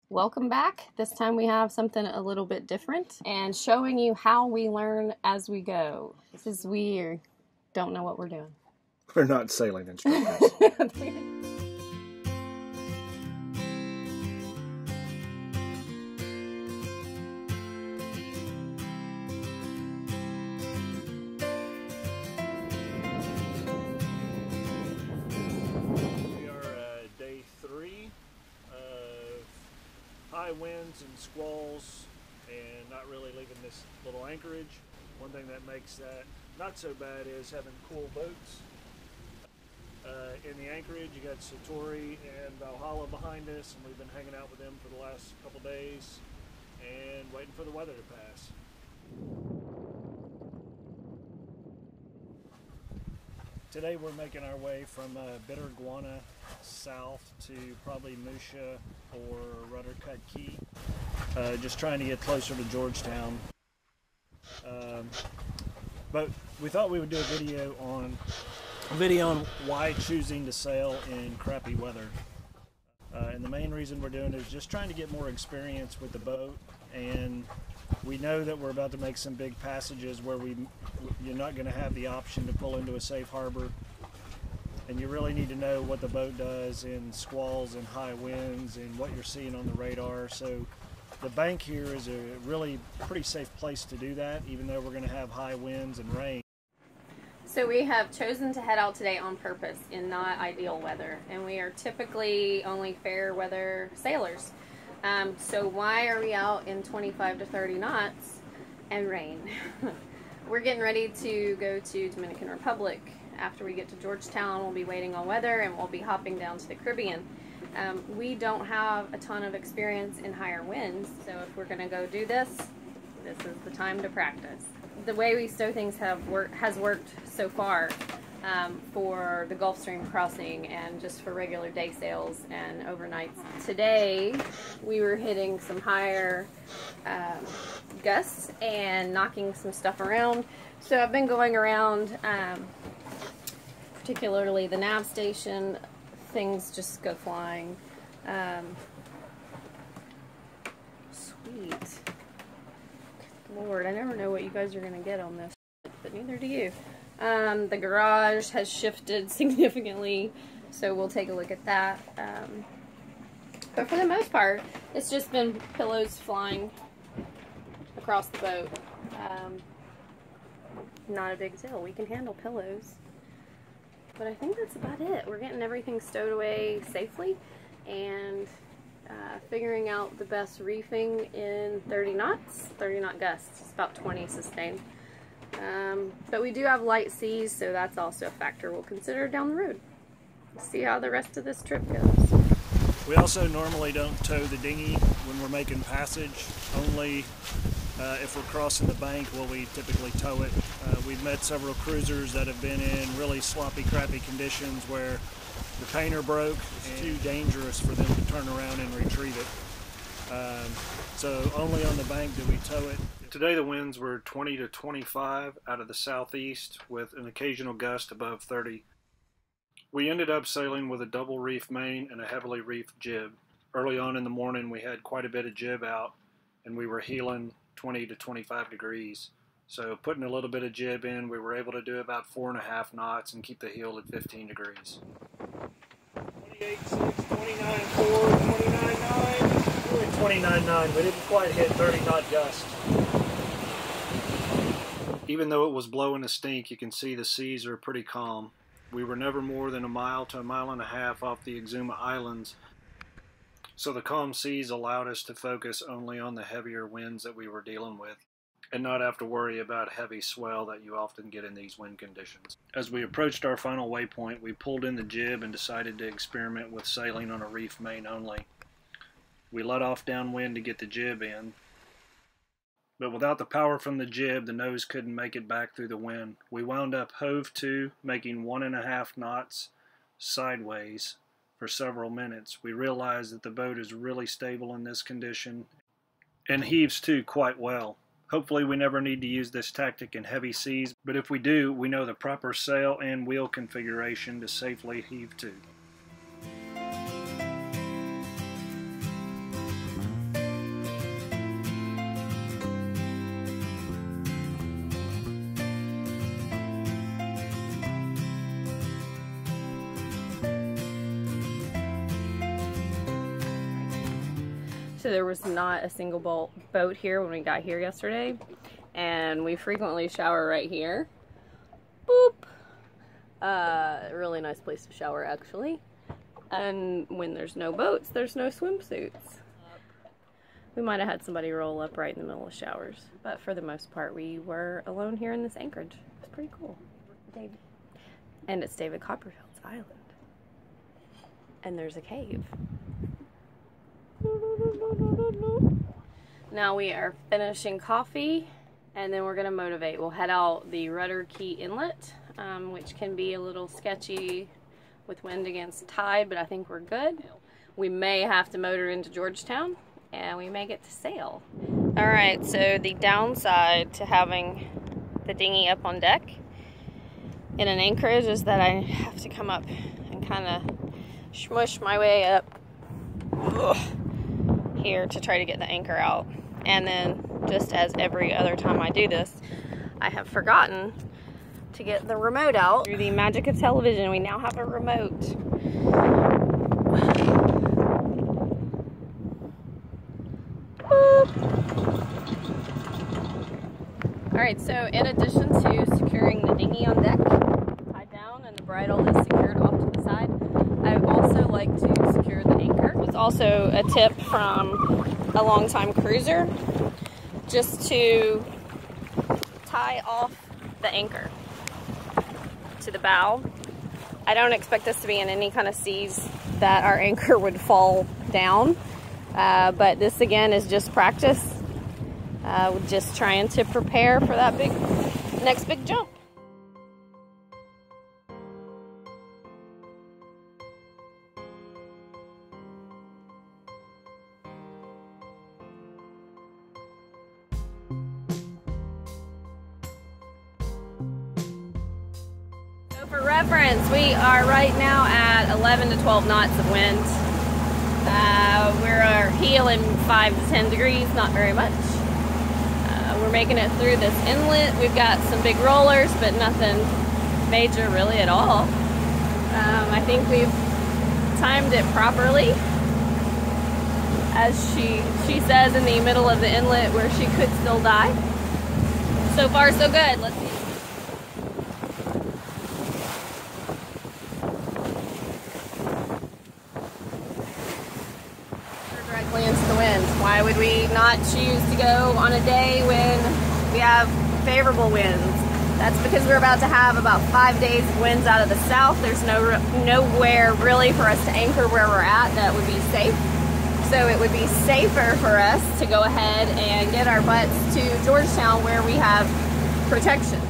Welcome back. This time we have something a little bit different and showing you how we learn as we go. This is weird. Don't know what we're doing. We're not sailing instructors. Day 3 of high winds and squalls and not really leaving this little anchorage. One thing that makes that not so bad is having cool boats. In the anchorage you got Satori and Valhalla behind us, and we've been hanging out with them for the last couple days and waiting for the weather to pass. Today we're making our way from Bitter Guana south to probably Musha or Ruddercut Key, just trying to get closer to Georgetown. But we thought we would do a video on why choosing to sail in crappy weather. And the main reason we're doing it is just trying to get more experience with the boat, and we know that we're about to make some big passages where you're not going to have the option to pull into a safe harbor, and you really need to know what the boat does in squalls and high winds and what you're seeing on the radar. So the bank here is a really pretty safe place to do that, even though we're going to have high winds and rain. So we have chosen to head out today on purpose in not ideal weather, and we are typically only fair weather sailors. So why are we out in 25 to 30 knots and rain? We're getting ready to go to Dominican Republic. After we get to Georgetown, we'll be waiting on weather and we'll be hopping down to the Caribbean. We don't have a ton of experience in higher winds, so if we're going to go do this, this is the time to practice. The way we stow things has worked so far for the Gulf Stream crossing and just for regular day sails and overnights. Today we were hitting some higher gusts and knocking some stuff around. So I've been going around, particularly the nav station. Things just go flying. Sweet. Lord, I never know what you guys are going to get on this, but neither do you. The garage has shifted significantly, so we'll take a look at that. But for the most part, it's just been pillows flying across the boat. Not a big deal. We can handle pillows. But I think that's about it. We're getting everything stowed away safely and figuring out the best reefing in 30 knots, 30 knot gusts. It's about 20 sustained. But we do have light seas, so that's also a factor we'll consider down the road. Let's see how the rest of this trip goes. We also normally don't tow the dinghy when we're making passage. Only if we're crossing the bank will we typically tow it. We've met several cruisers that have been in really sloppy, crappy conditions where the painter broke. It's too dangerous for them to turn around and retrieve it. So only on the bank do we tow it. Today the winds were 20 to 25 out of the southeast with an occasional gust above 30. We ended up sailing with a double reef main and a heavily reefed jib. Early on in the morning we had quite a bit of jib out and we were heeling 20 to 25 degrees. So putting a little bit of jib in, we were able to do about 4.5 knots and keep the heel at 15 degrees. 28.6, 29.4, 29.9, really 29.9. We didn't quite hit 30 knot gust. Even though it was blowing a stink, you can see the seas are pretty calm. We were never more than a mile to a mile and a half off the Exuma Islands, so the calm seas allowed us to focus only on the heavier winds that we were dealing with, and not have to worry about heavy swell that you often get in these wind conditions. As we approached our final waypoint, we pulled in the jib and decided to experiment with sailing on a reef main only. We let off downwind to get the jib in, but without the power from the jib, the nose couldn't make it back through the wind. We wound up hove to, making 1.5 knots sideways for several minutes. We realized that the boat is really stable in this condition and heaves to quite well. Hopefully we never need to use this tactic in heavy seas, but if we do, we know the proper sail and wheel configuration to safely heave to. So there was not a single boat here when we got here yesterday, and we frequently shower right here. Boop! Really nice place to shower, actually. And when there's no boats, there's no swimsuits. We might have had somebody roll up right in the middle of showers, but for the most part we were alone here in this anchorage. It's pretty cool. David. And it's David Copperfield's island. And there's a cave. Now we are finishing coffee, and then we're gonna motivate. We'll head out the Rudder Key Inlet, which can be a little sketchy with wind against tide, but I think we're good. We may have to motor into Georgetown, and we may get to sail. All right, so the downside to having the dinghy up on deck in an anchorage is that I have to come up and kind of smush my way up here to try to get the anchor out. And then, just as every other time I do this, I have forgotten to get the remote out. Through the magic of television, we now have a remote. Alright, so in addition to securing the dinghy on deck, tied down, and the bridle is secured off to the side, I also like to secure the anchor. It's also a tip from a longtime cruiser, just to tie off the anchor to the bow. I don't expect us to be in any kind of seas that our anchor would fall down, but this again is just practice. We're just trying to prepare for that next big jump. So for reference, we are right now at 11 to 12 knots of wind. We're heeling 5 to 10 degrees, not very much. We're making it through this inlet. We've got some big rollers, but nothing major really at all. I think we've timed it properly. As she says in the middle of the inlet where she could still die. So far so good. Let's see. Directly into the wind. Why would we not choose to go on a day when we have favorable winds? That's because we're about to have about 5 days of winds out of the south. There's nowhere really for us to anchor where we're at that would be safe. So it would be safer for us to go ahead and get our butts to Georgetown where we have protection.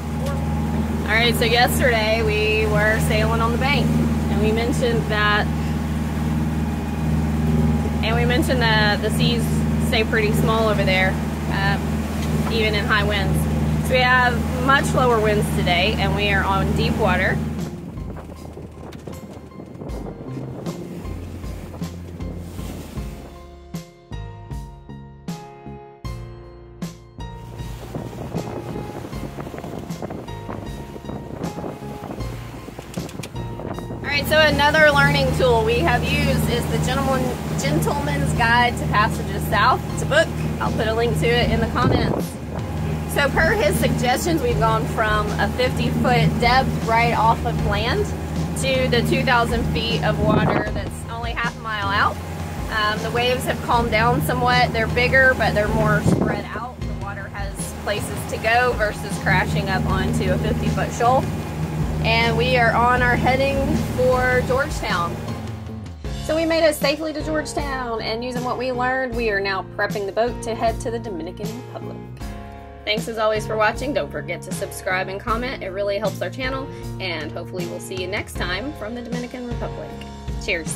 All right, so yesterday we were sailing on the bank, and we mentioned that the seas stay pretty small over there, even in high winds. So we have much lower winds today, and we are on deep water. Alright, so another learning tool we have used is the Gentleman's Guide to Passages South. It's a book. I'll put a link to it in the comments. So per his suggestions, we've gone from a 50-foot depth right off of land to the 2,000 feet of water that's only half a mile out. The waves have calmed down somewhat. They're bigger, but they're more spread out. The water has places to go versus crashing up onto a 50-foot shoal. And we are on our heading for Georgetown. So we made it safely to Georgetown, and using what we learned, we are now prepping the boat to head to the Dominican Republic. Thanks as always for watching. Don't forget to subscribe and comment. It really helps our channel, and hopefully we'll see you next time from the Dominican Republic. Cheers.